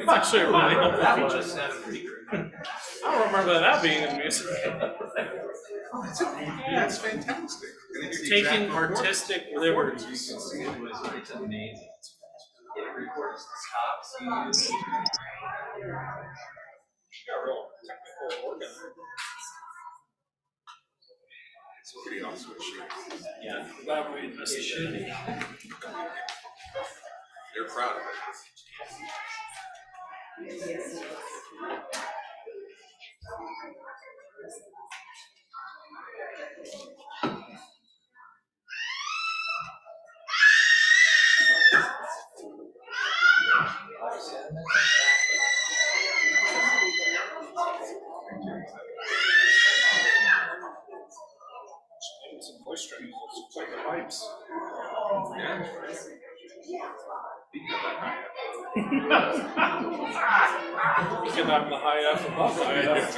Actually, really helpful That feature. was pretty great. I don't remember that being in music. That's fantastic. And it's the Taking exact report. artistic liberties. It's amazing. It records the stops you use. Got real technical organ. It's pretty awesome. Yeah, glad we invested. They're proud of it. Some voice strings, it's like the pipes. You can have the high F above the high F.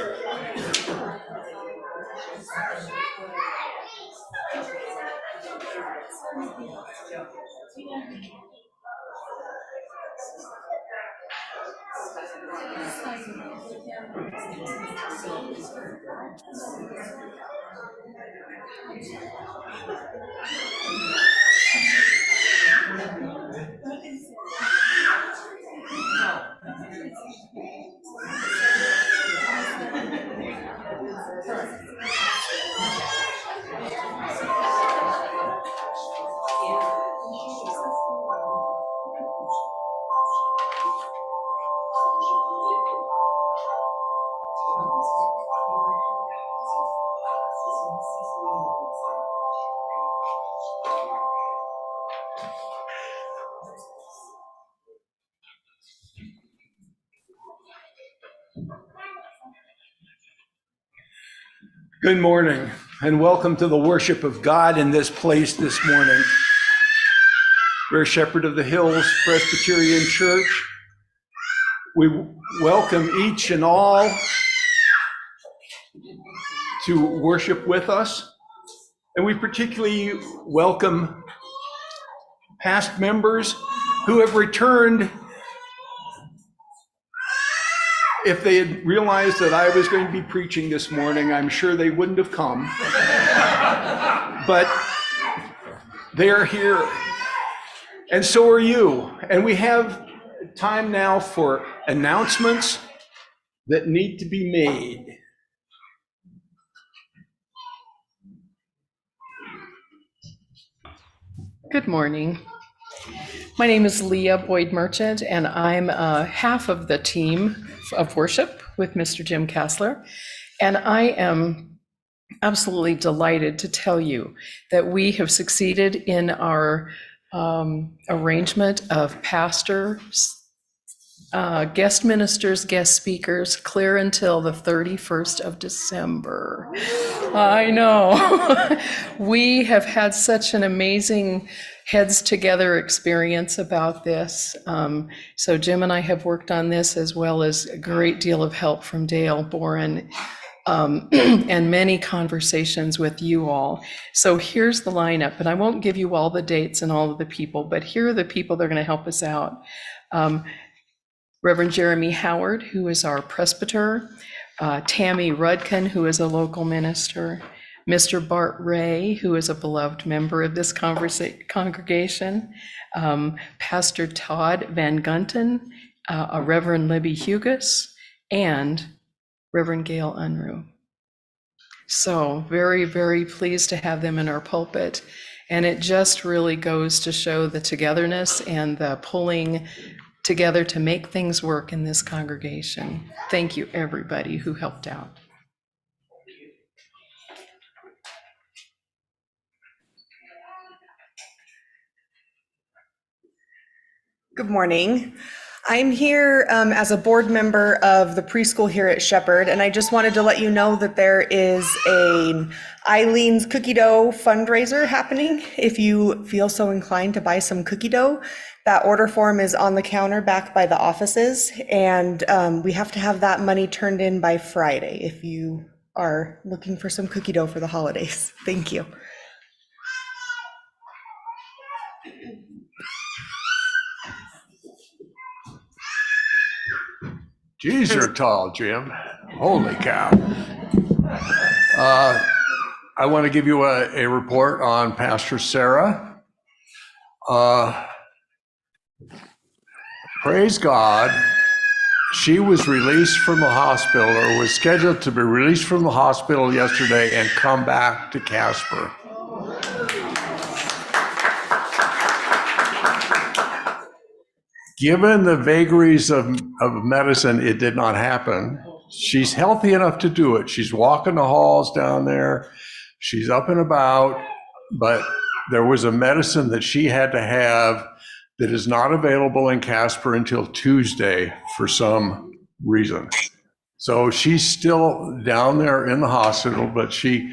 Good morning, and welcome to the worship of God in this place this morning. We're Shepherd of the Hills Presbyterian Church. We welcome each and all to worship with us, and we particularly welcome past members who have returned. If they had realized that I was going to be preaching this morning, I'm sure they wouldn't have come. But they are here, and so are you. And we have time now for announcements that need to be made. Good morning. My name is Leah Boyd Merchant, and I'm half of the team of worship with Mr. Jim Kassler. And I am absolutely delighted to tell you that we have succeeded in our arrangement of pastors, guest ministers, guest speakers, clear until the 31st of December. I know. We have had such an amazing heads together experience about this. So Jim and I have worked on this, as well as a great deal of help from Dale Boren, and many conversations with you all. So here's the lineup, and I won't give you all the dates and all of the people, but here are the people that are going to help us out. Reverend Jeremy Howard, who is our presbyter, Tammy Rudkin, who is a local minister, Mr. Bart Ray, who is a beloved member of this congregation, Pastor Todd Van Gunten, a Reverend Libby Hugus, and Reverend Gail Unruh. So very, very pleased to have them in our pulpit. And it just really goes to show the togetherness and the pulling together to make things work in this congregation. Thank you, everybody who helped out. Good morning. I'm here as a board member of the preschool here at Shepherd, and I just wanted to let you know that there is a Eileen's Cookie Dough fundraiser happening. If you feel so inclined to buy some cookie dough, that order form is on the counter back by the offices, and we have to have that money turned in by Friday if you are looking for some cookie dough for the holidays. Thank you. Geez, you're tall, Jim. Holy cow. I want to give you a report on Pastor Sarah. Praise God. She was released from the hospital, or was scheduled to be released from the hospital yesterday and come back to Casper. Given the vagaries of medicine, it did not happen. She's healthy enough to do it. She's walking the halls down there. She's up and about, but there was a medicine that she had to have that is not available in Casper until Tuesday for some reason. So she's still down there in the hospital, but she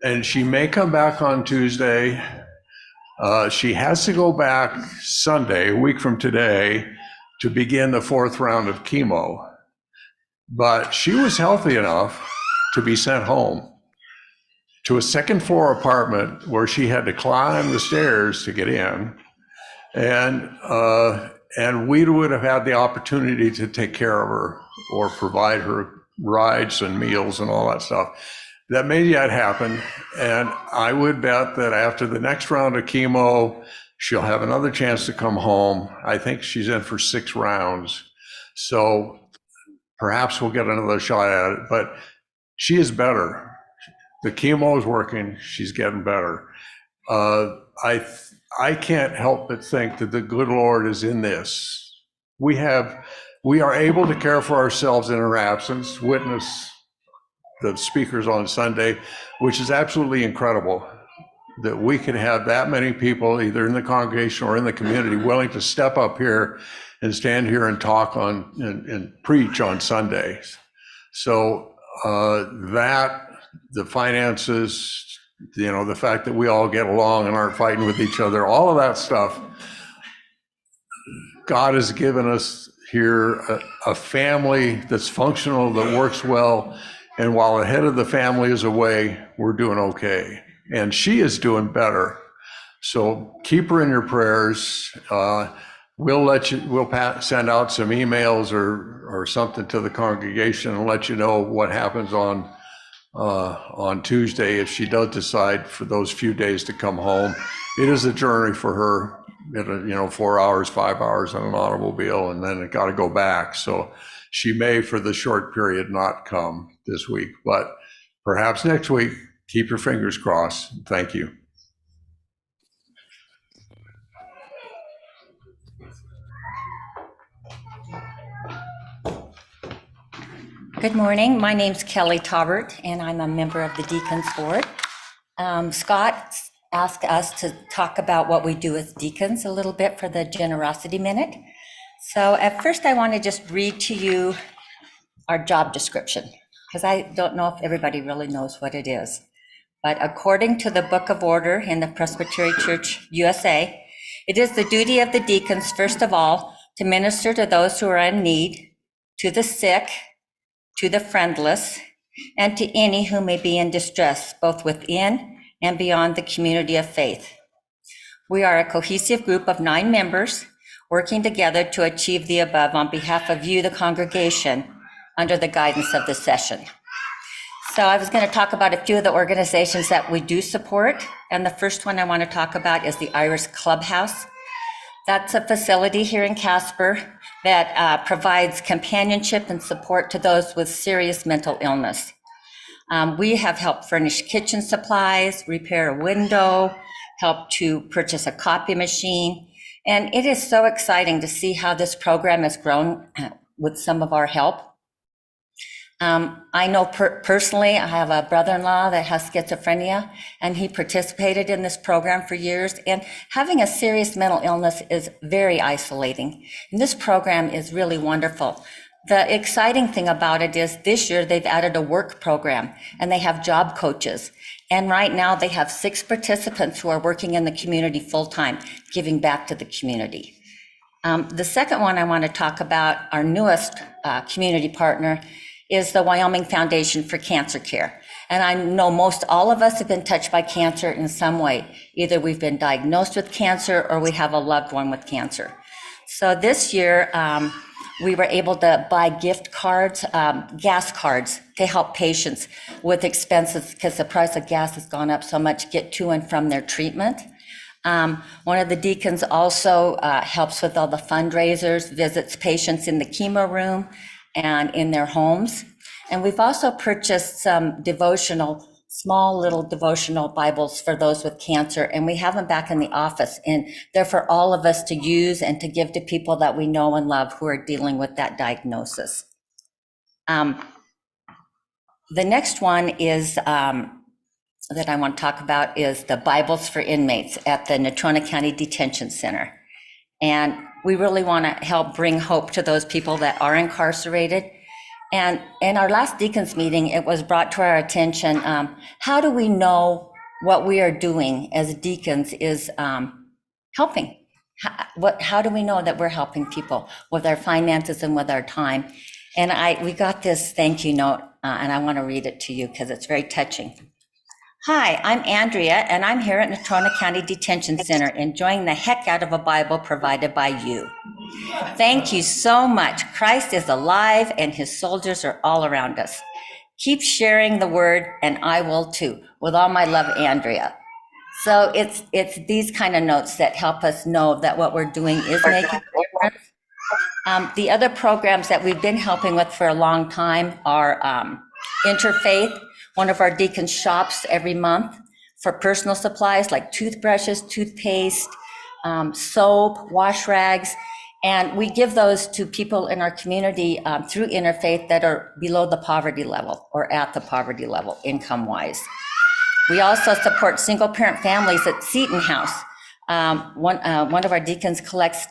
may come back on Tuesday. She has to go back Sunday, a week from today, to begin the 4th round of chemo. But she was healthy enough to be sent home to a 2nd floor apartment where she had to climb the stairs to get in. And we would have had the opportunity to take care of her or provide her rides and meals and all that stuff. That may yet happen, and I would bet that after the next round of chemo, she'll have another chance to come home. I think she's in for 6 rounds, so perhaps we'll get another shot at it, but she is better. The chemo is working, she's getting better. I can't help but think that the good Lord is in this. We are able to care for ourselves in her absence, witness the speakers on Sunday, which is absolutely incredible that we can have that many people either in the congregation or in the community willing to step up here and stand here and talk on and preach on Sundays. So that, the finances, the fact that we all get along and aren't fighting with each other, all of that stuff, God has given us here a family that's functional, that works well. And while the head of the family is away, we're doing okay. And she is doing better. So keep her in your prayers. We'll send out some emails or something to the congregation and let you know what happens on Tuesday if she does decide for those few days to come home. It is a journey for her, 4 hours, 5 hours on an automobile, and then it got to go back. So she may, for the short period, not come this week, but perhaps next week. Keep your fingers crossed. Thank you. Good morning. My name's Kelly Taubert, and I'm a member of the Deacons Board. Scott asked us to talk about what we do as deacons a little bit for the Generosity Minute. So at first, I want to just read to you our job description, because I don't know if everybody really knows what it is. But according to the Book of Order in the Presbyterian Church USA, it is the duty of the deacons, first of all, to minister to those who are in need, to the sick, to the friendless, and to any who may be in distress, both within and beyond the community of faith. We are a cohesive group of 9 members working together to achieve the above on behalf of you, the congregation, under the guidance of the session. So I was going to talk about a few of the organizations that we do support. And the first one I want to talk about is the Iris Clubhouse. That's a facility here in Casper that provides companionship and support to those with serious mental illness. We have helped furnish kitchen supplies, repair a window, help to purchase a copy machine. And it is so exciting to see how this program has grown with some of our help. I know personally, I have a brother-in-law that has schizophrenia, and he participated in this program for years. And having a serious mental illness is very isolating. And this program is really wonderful. The exciting thing about it is this year they've added a work program, and they have job coaches. And right now they have 6 participants who are working in the community full-time, giving back to the community. The second one I want to talk about, our newest community partner, is the Wyoming Foundation for Cancer Care. And I know most all of us have been touched by cancer in some way. Either we've been diagnosed with cancer or we have a loved one with cancer. So this year, we were able to buy gift cards, gas cards to help patients with expenses because the price of gas has gone up so much, get to and from their treatment. One of the deacons also helps with all the fundraisers, visits patients in the chemo room and in their homes. And we've also purchased some small little devotional Bibles for those with cancer, and we have them back in the office, and they're for all of us to use and to give to people that we know and love who are dealing with that diagnosis. The next one is that I want to talk about is the Bibles for inmates at the Natrona County Detention Center. And we really want to help bring hope to those people that are incarcerated. And in our last deacons meeting, it was brought to our attention, how do we know what we are doing as deacons is helping? How do we know that we're helping people with our finances and with our time? And we got this thank you note, and I want to read it to you because it's very touching. Hi, I'm Andrea, and I'm here at Natrona County Detention Center enjoying the heck out of a Bible provided by you. Thank you so much. Christ is alive and his soldiers are all around us. Keep sharing the word and I will too. With all my love, Andrea. So it's these kind of notes that help us know that what we're doing is making a difference. The other programs that we've been helping with for a long time are Interfaith. One of our deacons shops every month for personal supplies like toothbrushes, toothpaste, soap, wash rags. And we give those to people in our community through Interfaith that are below the poverty level or at the poverty level, income-wise. We also support single-parent families at Seton House. One of our deacons collects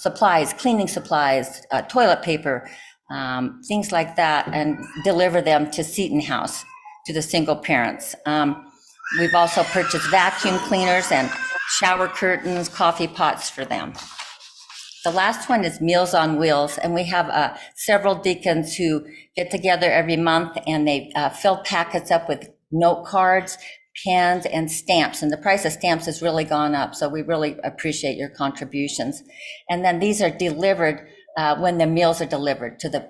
supplies, cleaning supplies, toilet paper, things like that, and deliver them to Seton House, to the single parents. We've also purchased vacuum cleaners and shower curtains, coffee pots for them. The last one is Meals on Wheels, and we have several deacons who get together every month and they fill packets up with note cards, pens, and stamps. And the price of stamps has really gone up, so we really appreciate your contributions. And then these are delivered when the meals are delivered to the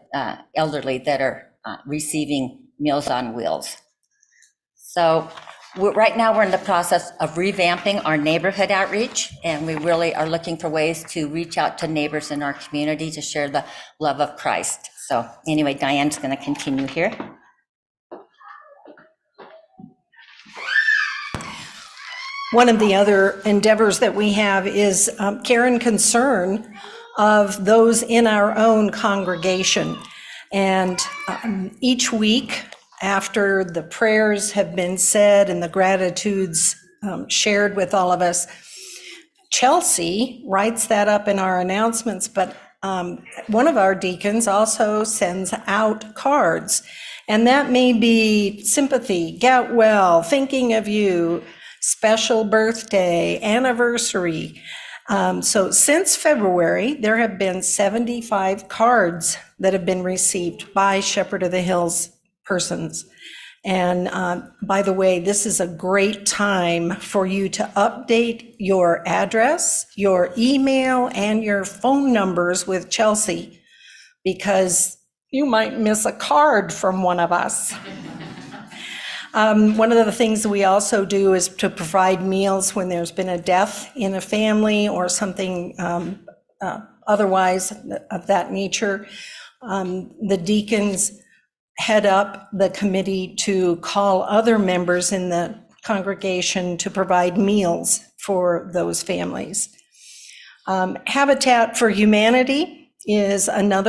elderly that are receiving Meals on Wheels. So right now we're in the process of revamping our neighborhood outreach, and we really are looking for ways to reach out to neighbors in our community to share the love of Christ. So anyway, Diane's going to continue here. One of the other endeavors that we have is care and concern of those in our own congregation. And each week, after the prayers have been said and the gratitudes shared with all of us, Chelsea writes that up in our announcements, but one of our deacons also sends out cards. And that may be sympathy, get well, thinking of you, special birthday, anniversary. So since February, there have been 75 cards that have been received by Shepherd of the Hills persons. And by the way, this is a great time for you to update your address, your email, and your phone numbers with Chelsea, because you might miss a card from one of us. One of the things that we also do is to provide meals when there's been a death in a family or something otherwise of that nature. The deacons head up the committee to call other members in the congregation to provide meals for those families. Habitat for Humanity is another